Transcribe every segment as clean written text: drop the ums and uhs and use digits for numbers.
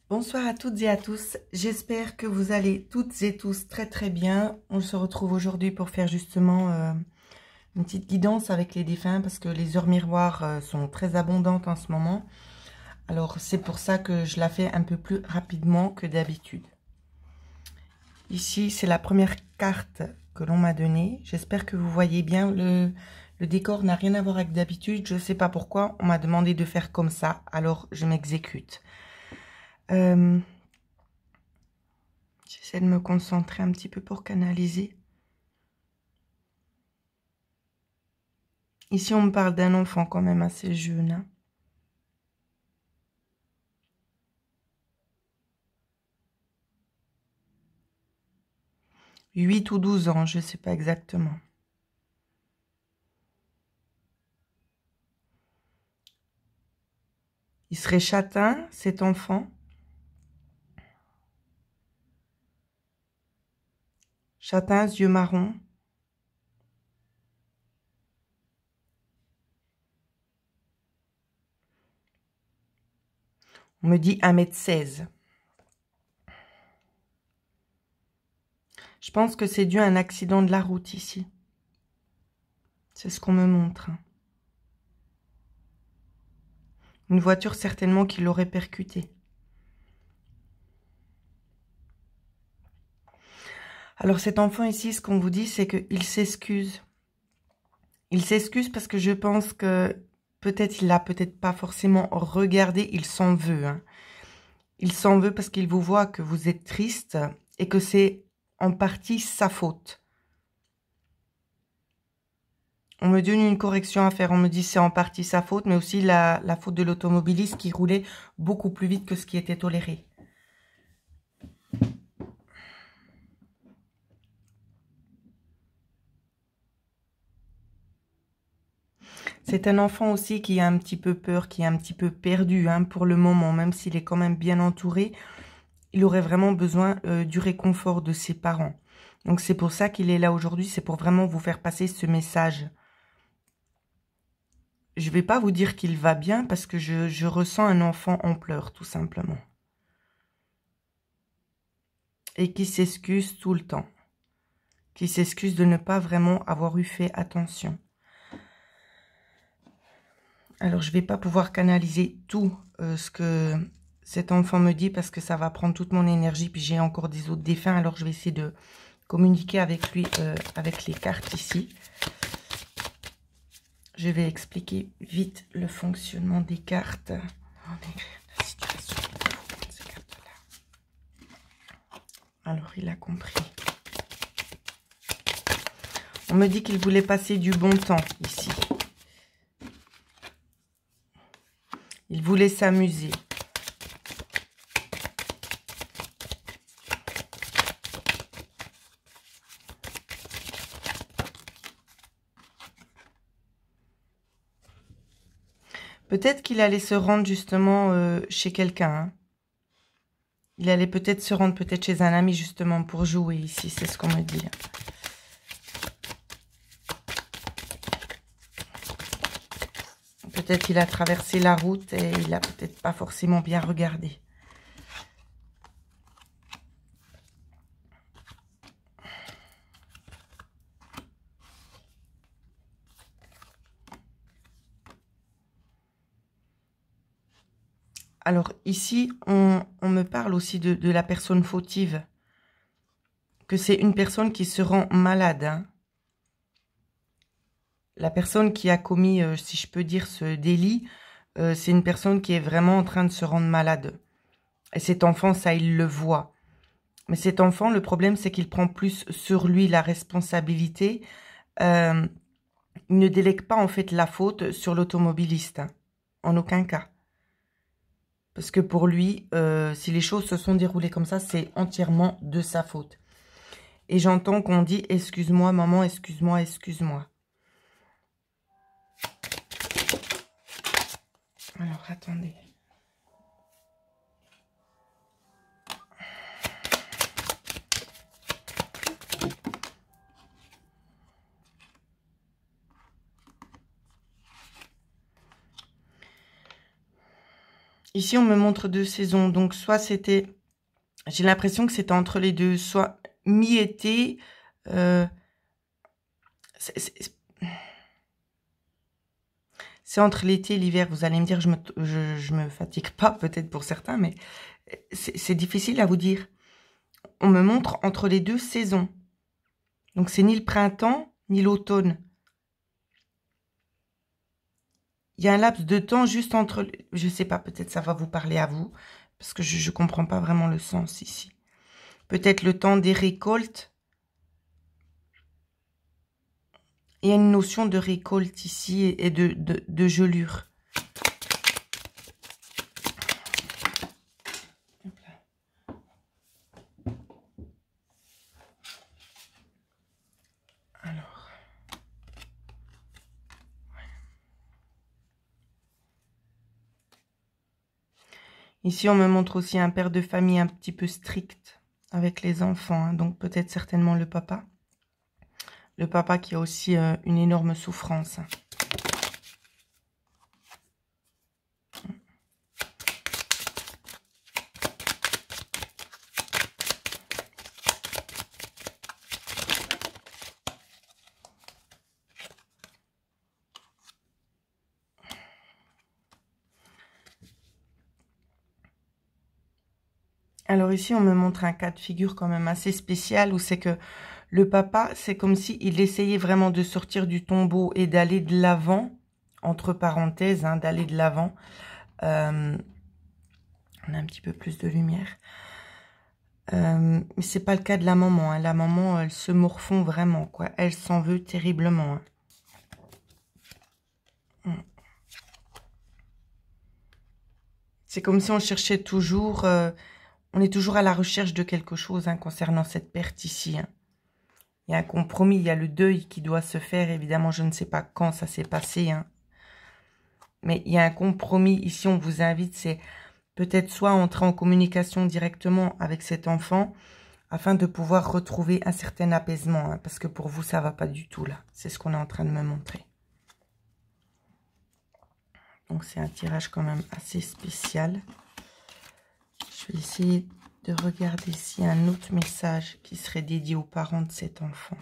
Bonsoir à toutes et à tous, j'espère que vous allez toutes et tous très très bien. On se retrouve aujourd'hui pour faire justement une petite guidance avec les défunts parce que les heures miroirs sont très abondantes en ce moment. Alors c'est pour ça que je la fais un peu plus rapidement que d'habitude. Ici c'est la première carte que l'on m'a donnée. J'espère que vous voyez bien, le décor n'a rien à voir avec d'habitude. Je ne sais pas pourquoi, on m'a demandé de faire comme ça, alors je m'exécute. J'essaie de me concentrer un petit peu pour canaliser. Ici, on me parle d'un enfant quand même assez jeune. Hein. « 8 ou 12 ans, je ne sais pas exactement. Il serait châtain, cet enfant. Châtain, yeux marrons. On me dit 1,16 m. Je pense que c'est dû à un accident de la route ici. C'est ce qu'on me montre. Une voiture certainement qui l'aurait percuté. Alors cet enfant ici, ce qu'on vous dit, c'est qu'il s'excuse. Il s'excuse parce que je pense que peut-être il l'a peut-être pas forcément regardé, il s'en veut. Hein. Il s'en veut parce qu'il vous voit que vous êtes triste et que c'est en partie sa faute. On me donne une correction à faire. On me dit c'est en partie sa faute, mais aussi la faute de l'automobiliste qui roulait beaucoup plus vite que ce qui était toléré. C'est un enfant aussi qui a un petit peu peur, qui est un petit peu perdu hein, pour le moment, même s'il est quand même bien entouré. Il aurait vraiment besoin du réconfort de ses parents. Donc c'est pour ça qu'il est là aujourd'hui, c'est pour vraiment vous faire passer ce message. Je ne vais pas vous dire qu'il va bien parce que je ressens un enfant en pleurs, tout simplement. Et qui s'excuse tout le temps. Qui s'excuse de ne pas vraiment avoir eu fait attention. Alors, je ne vais pas pouvoir canaliser tout ce que cet enfant me dit parce que ça va prendre toute mon énergie. Puis j'ai encore des autres défunts, alors je vais essayer de communiquer avec lui, avec les cartes ici. Je vais expliquer vite le fonctionnement des cartes. La situation de ces cartes-là. Alors, il a compris. On me dit qu'il voulait passer du bon temps ici. Il voulait s'amuser. Peut-être qu'il allait se rendre justement chez quelqu'un. Hein. Il allait peut-être se rendre peut-être chez un ami justement pour jouer ici. C'est ce qu'on me dit. Peut-être qu'il a traversé la route et il n'a peut-être pas forcément bien regardé. Alors ici, on me parle aussi de la personne fautive. Que c'est une personne qui se rend malade. Hein. La personne qui a commis, si je peux dire, ce délit, c'est une personne qui est vraiment en train de se rendre malade. Et cet enfant, ça, il le voit. Mais cet enfant, le problème, c'est qu'il prend plus sur lui la responsabilité. Il ne délègue pas, en fait, la faute sur l'automobiliste. Hein. En aucun cas. Parce que pour lui, si les choses se sont déroulées comme ça, c'est entièrement de sa faute. Et j'entends qu'on dit « Excuse-moi, maman, excuse-moi, excuse-moi ». Alors, attendez. Ici, on me montre 2 saisons. Donc, soit c'était... J'ai l'impression que c'était entre les deux. Soit mi-été... c'est entre l'été et l'hiver. Vous allez me dire, je me fatigue pas, peut-être pour certains, mais c'est difficile à vous dire. On me montre entre les 2 saisons. Donc, c'est ni le printemps, ni l'automne. Il y a un laps de temps juste entre... Je sais pas, peut-être ça va vous parler à vous, parce que je comprends pas vraiment le sens ici. Peut-être le temps des récoltes. Il y a une notion de récolte ici et de gelure. Alors... Ici, on me montre aussi un père de famille un petit peu strict avec les enfants, hein, donc peut-être certainement le papa. Le papa qui a aussi une énorme souffrance. Alors ici, on me montre un cas de figure quand même assez spécial où c'est que le papa, c'est comme s'il essayait vraiment de sortir du tombeau et d'aller de l'avant, entre parenthèses, hein, d'aller de l'avant. On a un petit peu plus de lumière. Mais c'est pas le cas de la maman. Hein. La maman, elle se morfond vraiment, quoi. Elle s'en veut terriblement. Hein. C'est comme si on cherchait toujours... on est toujours à la recherche de quelque chose hein, concernant cette perte ici. Hein. Il y a un compromis, il y a le deuil qui doit se faire. Évidemment, je ne sais pas quand ça s'est passé. Hein. Mais il y a un compromis. Ici, on vous invite, c'est peut-être soit entrer en communication directement avec cet enfant afin de pouvoir retrouver un certain apaisement. Hein, parce que pour vous, ça ne va pas du tout là. C'est ce qu'on est en train de me montrer. Donc, c'est un tirage quand même assez spécial. Je vais essayer de regarder s'il y a un autre message qui serait dédié aux parents de cet enfant.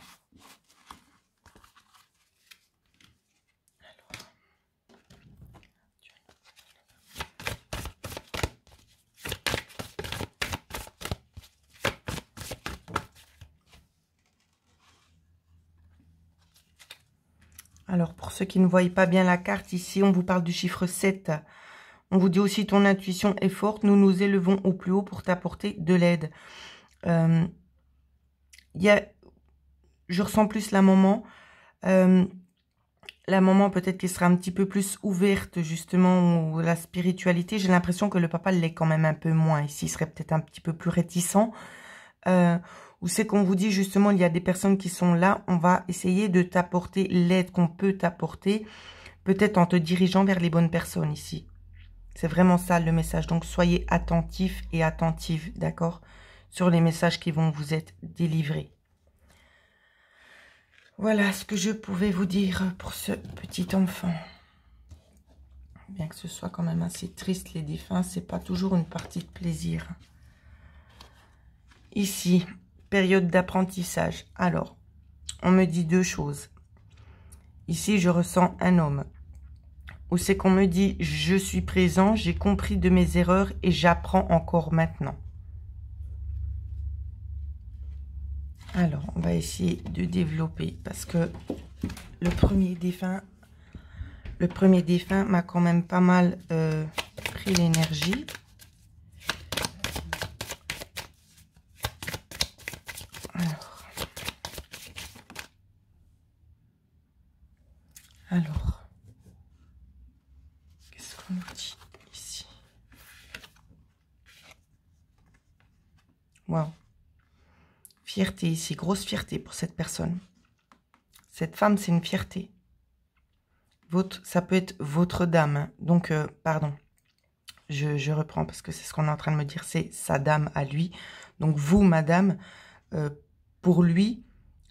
Alors, pour ceux qui ne voient pas bien la carte, ici, on vous parle du chiffre 7. On vous dit aussi, ton intuition est forte, nous nous élevons au plus haut pour t'apporter de l'aide. Je ressens plus la maman. La maman, peut-être qu'elle sera un petit peu plus ouverte, justement, à la spiritualité. J'ai l'impression que le papa l'est quand même un peu moins. Ici, il serait peut-être un petit peu plus réticent. Ou c'est qu'on vous dit, justement, il y a des personnes qui sont là. On va essayer de t'apporter l'aide qu'on peut t'apporter. Peut-être en te dirigeant vers les bonnes personnes ici. C'est vraiment ça le message. Donc, soyez attentifs et attentives, d'accord, sur les messages qui vont vous être délivrés. Voilà ce que je pouvais vous dire pour ce petit enfant. Bien que ce soit quand même assez triste, les défunts, c'est pas toujours une partie de plaisir. Ici, période d'apprentissage. Alors, on me dit 2 choses. Ici, je ressens un homme. Ou c'est qu'on me dit, je suis présent, j'ai compris de mes erreurs et j'apprends encore maintenant. Alors, on va essayer de développer parce que le premier défunt m'a quand même pas mal pris l'énergie. Alors, qu'est-ce qu'on nous dit ici? Waouh. Fierté ici, grosse fierté pour cette personne. Cette femme, c'est une fierté. Ça peut être votre dame. Hein. Donc, pardon. Je reprends parce que c'est ce qu'on est en train de me dire. C'est sa dame à lui. Donc, vous, madame, pour lui,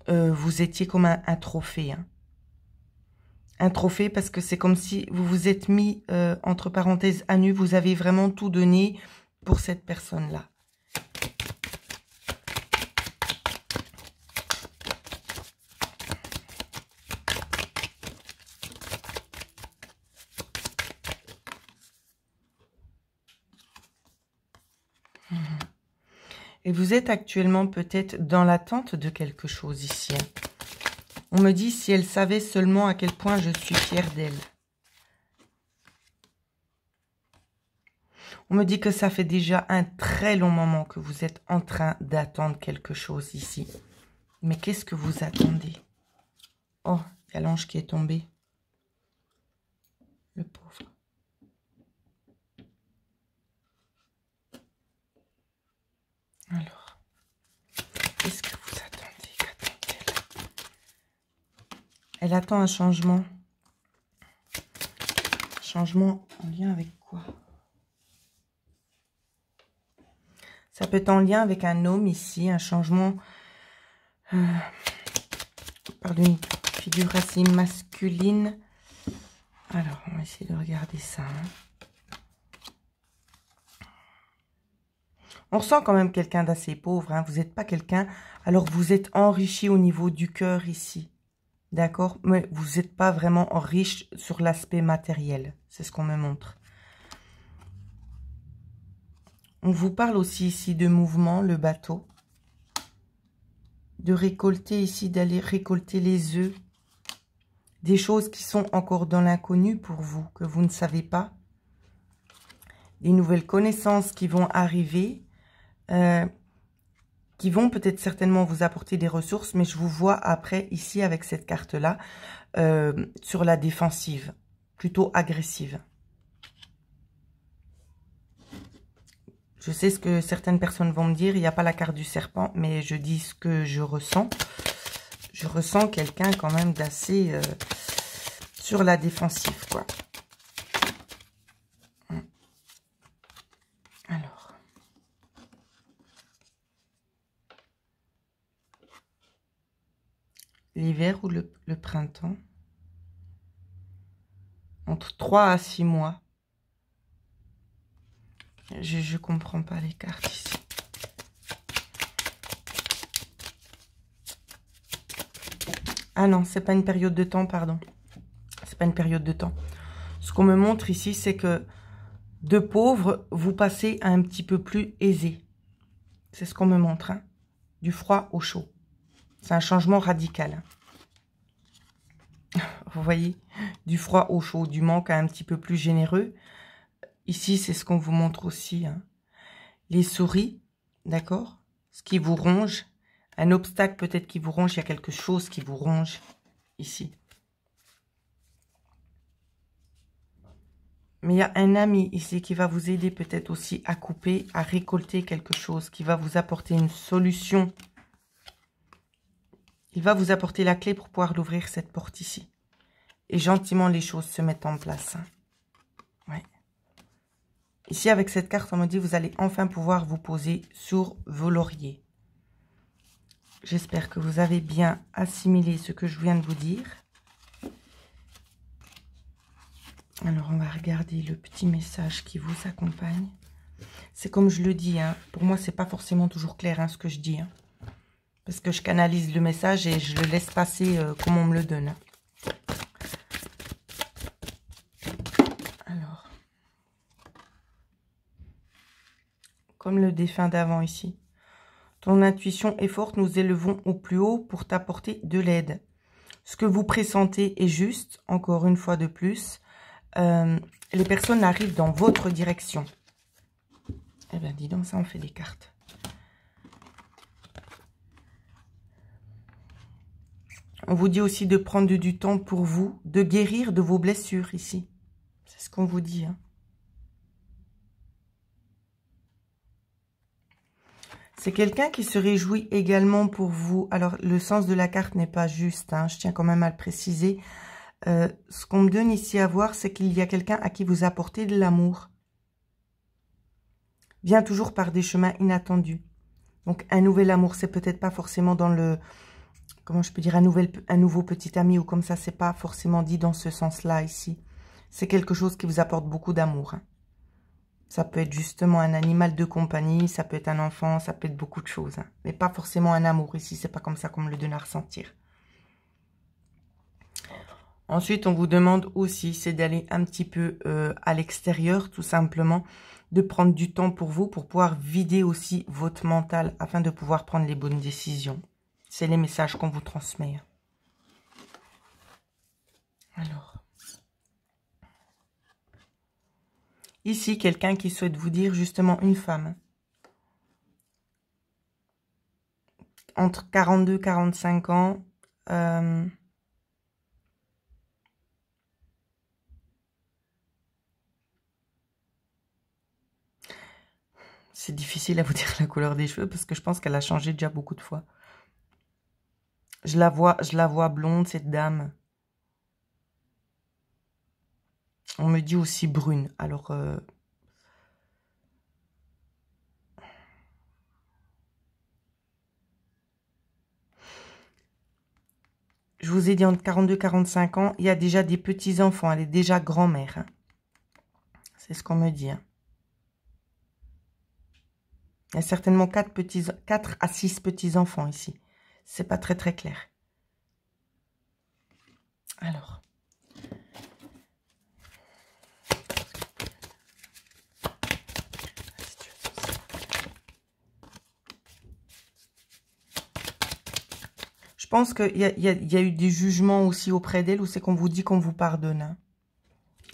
vous étiez comme un trophée. Hein. un trophée parce que c'est comme si vous vous êtes mis, entre parenthèses, à nu. Vous avez vraiment tout donné pour cette personne-là. Et vous êtes actuellement peut-être dans l'attente de quelque chose ici. On me dit si elle savait seulement à quel point je suis fière d'elle. On me dit que ça fait déjà un très long moment que vous êtes en train d'attendre quelque chose ici. Mais qu'est-ce que vous attendez? Oh, il y a l'ange qui est tombé. Le pauvre. Alors, qu'est-ce que vous attendez? Qu'attend-elle? Elle attend un changement. Changement en lien avec quoi? Ça peut être en lien avec un homme ici, un changement par une figure assez masculine. Alors, on va essayer de regarder ça. On ressent quand même quelqu'un d'assez pauvre. Hein. Vous n'êtes pas quelqu'un... Alors, vous êtes enrichi au niveau du cœur ici. D'accord? Mais vous n'êtes pas vraiment riche sur l'aspect matériel. C'est ce qu'on me montre. On vous parle aussi ici de mouvement, le bateau. De récolter ici, d'aller récolter les œufs. Des choses qui sont encore dans l'inconnu pour vous, que vous ne savez pas. Des nouvelles connaissances qui vont arriver. Qui vont peut-être certainement vous apporter des ressources, mais je vous vois après, ici, avec cette carte-là, sur la défensive, plutôt agressive. Je sais ce que certaines personnes vont me dire, il n'y a pas la carte du serpent, mais je dis ce que je ressens. Je ressens quelqu'un quand même d'assez sur la défensive, quoi. Alors. L'hiver ou le printemps. Entre 3 à 6 mois. Je comprends pas les cartes ici. Ah non, c'est pas une période de temps, pardon. C'est pas une période de temps. Ce qu'on me montre ici, c'est que de pauvre, vous passez à un petit peu plus aisé. C'est ce qu'on me montre. Hein. Du froid au chaud. C'est un changement radical. Vous voyez, du froid au chaud, du manque à un petit peu plus généreux. Ici, c'est ce qu'on vous montre aussi. Hein. Les souris, d'accord? Ce qui vous ronge. Un obstacle peut-être qui vous ronge. Il y a quelque chose qui vous ronge ici. Mais il y a un ami ici qui va vous aider peut-être aussi à couper, à récolter quelque chose, qui va vous apporter une solution. Il va vous apporter la clé pour pouvoir l'ouvrir, cette porte ici. Et gentiment, les choses se mettent en place. Hein. Ouais. Ici, avec cette carte, on me dit vous allez enfin pouvoir vous poser sur vos lauriers. J'espère que vous avez bien assimilé ce que je viens de vous dire. Alors, on va regarder le petit message qui vous accompagne. C'est comme je le dis, hein, pour moi, c'est pas forcément toujours clair hein, ce que je dis. Hein, parce que je canalise le message et je le laisse passer comme on me le donne. Hein. Alors, comme le défunt d'avant ici. Ton intuition est forte, nous élevons au plus haut pour t'apporter de l'aide. Ce que vous pressentez est juste, encore une fois de plus. Les personnes arrivent dans votre direction. Eh bien, dis donc, ça, on fait des cartes. On vous dit aussi de prendre du temps pour vous, de guérir de vos blessures ici. C'est ce qu'on vous dit. Hein. C'est quelqu'un qui se réjouit également pour vous. Alors, le sens de la carte n'est pas juste. Hein, je tiens quand même à le préciser. Ce qu'on me donne ici à voir, c'est qu'il y a quelqu'un à qui vous apportez de l'amour. Vient toujours par des chemins inattendus. Donc, un nouvel amour, c'est peut-être pas forcément dans le comment je peux dire, un nouveau petit ami ou comme ça, c'est pas forcément dit dans ce sens-là ici. C'est quelque chose qui vous apporte beaucoup d'amour. Hein. Ça peut être justement un animal de compagnie, ça peut être un enfant, ça peut être beaucoup de choses. Hein. Mais pas forcément un amour ici, c'est pas comme ça qu'on me le donne à ressentir. Ensuite, on vous demande aussi, c'est d'aller un petit peu à l'extérieur, tout simplement, de prendre du temps pour vous, pour pouvoir vider aussi votre mental, afin de pouvoir prendre les bonnes décisions. C'est les messages qu'on vous transmet. Alors, ici, quelqu'un qui souhaite vous dire justement une femme. Entre 42 et 45 ans. C'est difficile à vous dire la couleur des cheveux parce que je pense qu'elle a changé déjà beaucoup de fois. Je la vois blonde, cette dame. On me dit aussi brune. Alors, je vous ai dit entre 42 et 45 ans, il y a déjà des petits-enfants. Elle est déjà grand-mère. Hein. C'est ce qu'on me dit. Hein. Il y a certainement 4 à 6 petits-enfants ici. C'est pas très très clair. Alors. Je pense qu'il y a eu des jugements aussi auprès d'elle où c'est qu'on vous dit qu'on vous pardonne. Hein.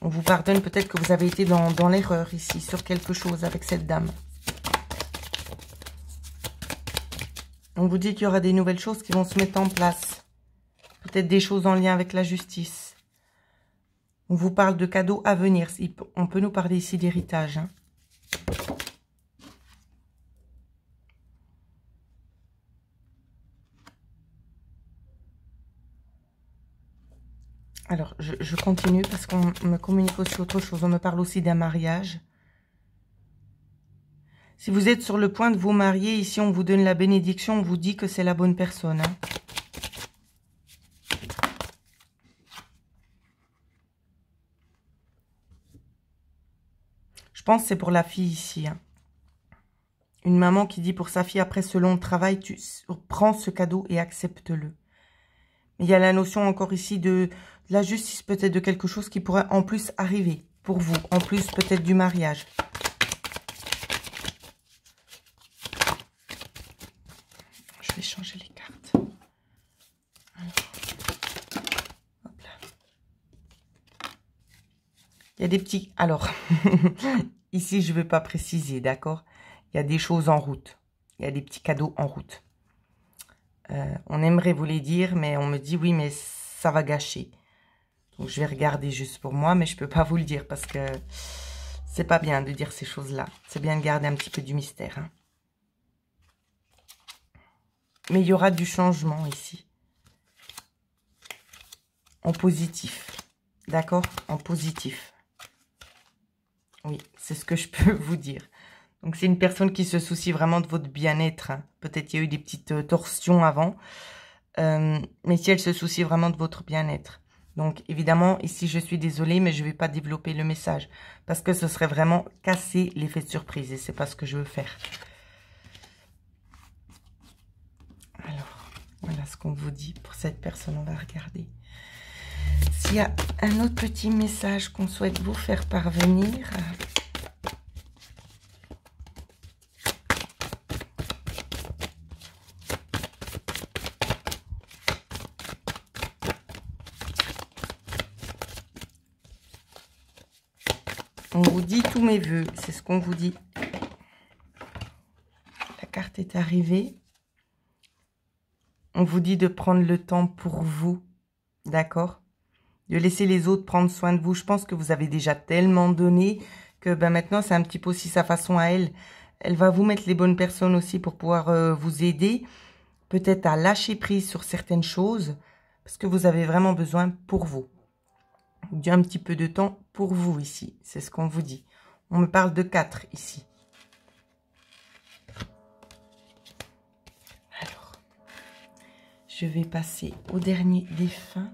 On vous pardonne, peut-être que vous avez été dans l'erreur ici, sur quelque chose avec cette dame. On vous dit qu'il y aura des nouvelles choses qui vont se mettre en place. Peut-être des choses en lien avec la justice. On vous parle de cadeaux à venir. On peut nous parler ici d'héritage. Hein. Alors, je continue parce qu'on me communique aussi autre chose. On me parle aussi d'un mariage. Si vous êtes sur le point de vous marier, ici on vous donne la bénédiction, on vous dit que c'est la bonne personne. Hein. Je pense que c'est pour la fille ici. Hein. Une maman qui dit pour sa fille, après ce long travail, tu prends ce cadeau et accepte-le. Il y a la notion encore ici de la justice, peut-être de quelque chose qui pourrait en plus arriver pour vous, en plus peut-être du mariage. Je vais changer les cartes. Alors. Hop là. Il y a des petits... Alors, ici je ne vais pas préciser, d'accord? Il y a des choses en route. Il y a des petits cadeaux en route. On aimerait vous les dire, mais on me dit oui, mais ça va gâcher. Donc, je vais regarder juste pour moi, mais je ne peux pas vous le dire parce que c'est pas bien de dire ces choses-là. C'est bien de garder un petit peu du mystère. Hein. Mais il y aura du changement ici. En positif. D'accord? En positif. Oui, c'est ce que je peux vous dire. Donc, c'est une personne qui se soucie vraiment de votre bien-être. Hein. Peut-être qu'il y a eu des petites torsions avant. Mais si elle se soucie vraiment de votre bien-être. Donc, évidemment, ici, je suis désolée, mais je ne vais pas développer le message. Parce que ce serait vraiment casser l'effet de surprise. Et c'est pas ce que je veux faire. Alors, voilà ce qu'on vous dit pour cette personne. On va regarder. S'il y a un autre petit message qu'on souhaite vous faire parvenir... On vous dit tous mes vœux, c'est ce qu'on vous dit. La carte est arrivée. On vous dit de prendre le temps pour vous, d'accord? De laisser les autres prendre soin de vous. Je pense que vous avez déjà tellement donné que maintenant, c'est un petit peu aussi sa façon à elle. Elle va vous mettre les bonnes personnes aussi pour pouvoir vous aider. Peut-être à lâcher prise sur certaines choses parce que vous avez vraiment besoin pour vous. Un petit peu de temps pour vous ici. C'est ce qu'on vous dit. On me parle de 4 ici. Alors, je Je vais passer au dernier défunt.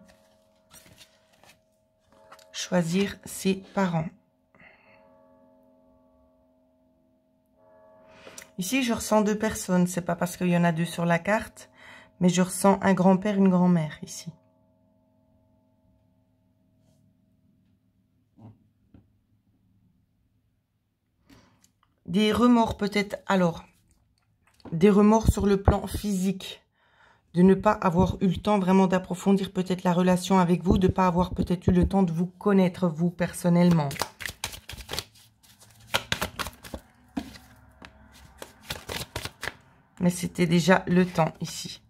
Choisir ses parents. Ici, je ressens deux personnes. C'est pas parce qu'il y en a deux sur la carte, mais je ressens un grand-père, une grand-mère ici. Des remords peut-être. Alors, des remords sur le plan physique. De ne pas avoir eu le temps vraiment d'approfondir peut-être la relation avec vous. De ne pas avoir peut-être eu le temps de vous connaître, vous, personnellement. Mais c'était déjà le temps ici.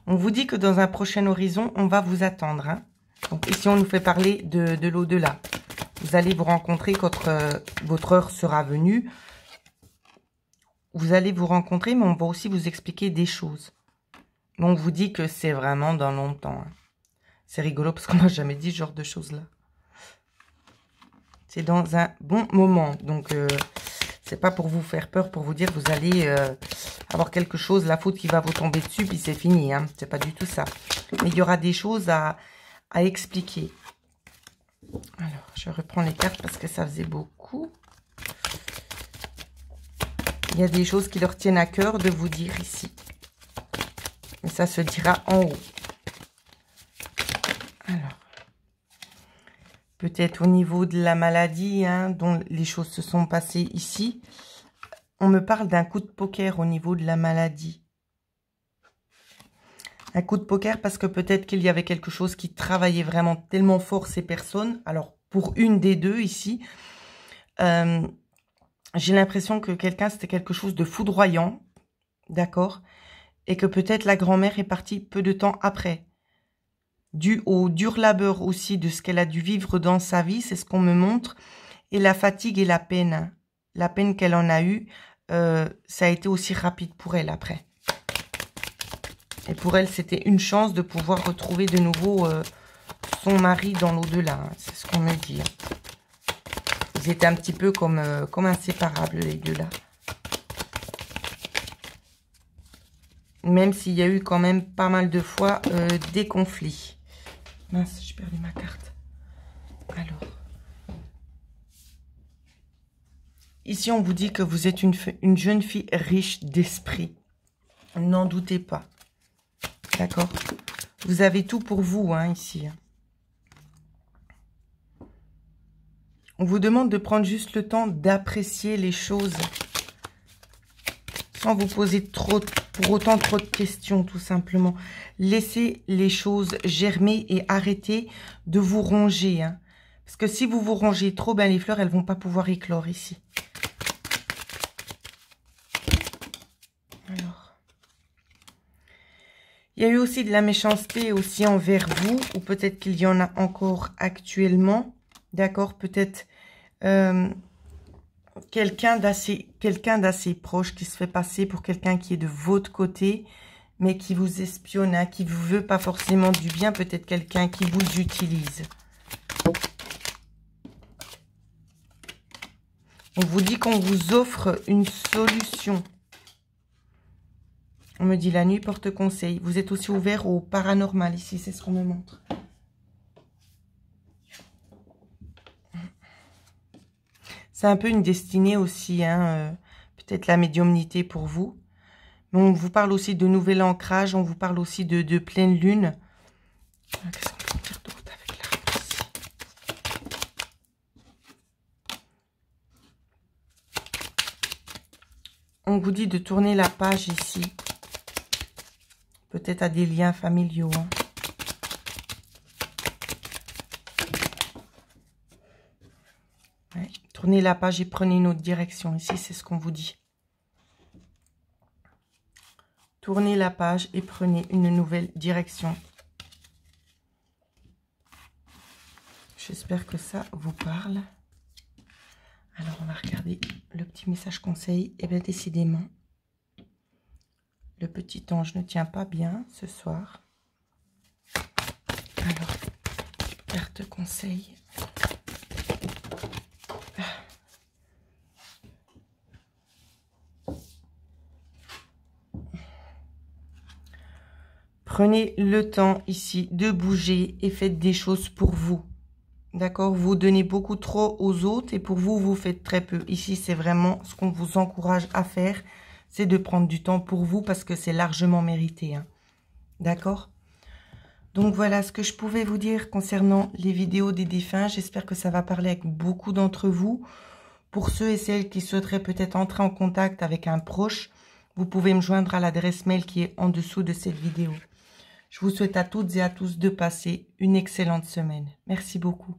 On vous dit que dans un prochain horizon, on va vous attendre. Hein. Donc ici, on nous fait parler de l'au-delà. Vous allez vous rencontrer quand votre heure sera venue. Vous allez vous rencontrer, mais on va aussi vous expliquer des choses. On vous dit que c'est vraiment dans longtemps. Hein. C'est rigolo parce qu'on n'a jamais dit ce genre de choses-là. C'est dans un bon moment. Donc, c'est pas pour vous faire peur, pour vous dire que vous allez avoir quelque chose, la faute qui va vous tomber dessus, puis c'est fini. Hein. C'est pas du tout ça. Mais il y aura des choses à expliquer. Alors, je reprends les cartes parce que ça faisait beaucoup. Il y a des choses qui leur tiennent à cœur de vous dire ici. Et ça se dira en haut. Alors, peut-être au niveau de la maladie, hein, dont les choses se sont passées ici. On me parle d'un coup de poker au niveau de la maladie. Un coup de poker parce que peut-être qu'il y avait quelque chose qui travaillait vraiment tellement fort ces personnes. Alors, pour une des deux ici, j'ai l'impression que quelqu'un, c'était quelque chose de foudroyant. D'accord ? Et que peut-être la grand-mère est partie peu de temps après. Dû au dur labeur aussi de ce qu'elle a dû vivre dans sa vie, c'est ce qu'on me montre. Et la fatigue et la peine qu'elle en a eue, ça a été aussi rapide pour elle après. Et pour elle, c'était une chance de pouvoir retrouver de nouveau son mari dans l'au-delà. Hein, c'est ce qu'on me dit. Ils étaient un petit peu comme inséparables, les deux-là. Même s'il y a eu quand même pas mal de fois des conflits. Mince, j'ai perdu ma carte. Alors. Ici, on vous dit que vous êtes une jeune fille riche d'esprit. N'en doutez pas. D'accord? Vous avez tout pour vous, hein, ici. On vous demande de prendre juste le temps d'apprécier les choses. Sans vous poser pour autant trop de questions, tout simplement. Laissez les choses germer et arrêtez de vous ronger. Hein. Parce que si vous vous rongez trop, ben les fleurs, elles vont pas pouvoir éclore ici. Alors. Il y a eu aussi de la méchanceté aussi envers vous. Ou peut-être qu'il y en a encore actuellement. D'accord, peut-être... quelqu'un d'assez proche qui se fait passer pour quelqu'un qui est de votre côté, mais qui vous espionne, hein, qui ne vous veut pas forcément du bien, peut-être quelqu'un qui vous utilise. On vous dit qu'on vous offre une solution. On me dit la nuit porte conseil. Vous êtes aussi ouvert au paranormal ici, c'est ce qu'on me montre. C'est un peu une destinée aussi, hein, peut-être la médiumnité pour vous. Mais on vous parle aussi de nouvel ancrage, on vous parle aussi de pleine lune. Qu'est-ce qu'on peut dire d'autre avec la reine ici? On vous dit de tourner la page ici. Peut-être à des liens familiaux. Hein. Ouais. Tournez la page et prenez une autre direction. Ici, c'est ce qu'on vous dit. Tournez la page et prenez une nouvelle direction. J'espère que ça vous parle. Alors, on va regarder le petit message conseil. Et bien, décidément, le petit ange ne tient pas bien ce soir. Alors, carte conseil. Prenez le temps ici de bouger et faites des choses pour vous. D'accord? Vous donnez beaucoup trop aux autres et pour vous, vous faites très peu. Ici, c'est vraiment ce qu'on vous encourage à faire, c'est de prendre du temps pour vous parce que c'est largement mérité. Hein. D'accord? Donc voilà ce que je pouvais vous dire concernant les vidéos des défunts. J'espère que ça va parler avec beaucoup d'entre vous. Pour ceux et celles qui souhaiteraient peut-être entrer en contact avec un proche, vous pouvez me joindre à l'adresse mail qui est en dessous de cette vidéo. Je vous souhaite à toutes et à tous de passer une excellente semaine. Merci beaucoup.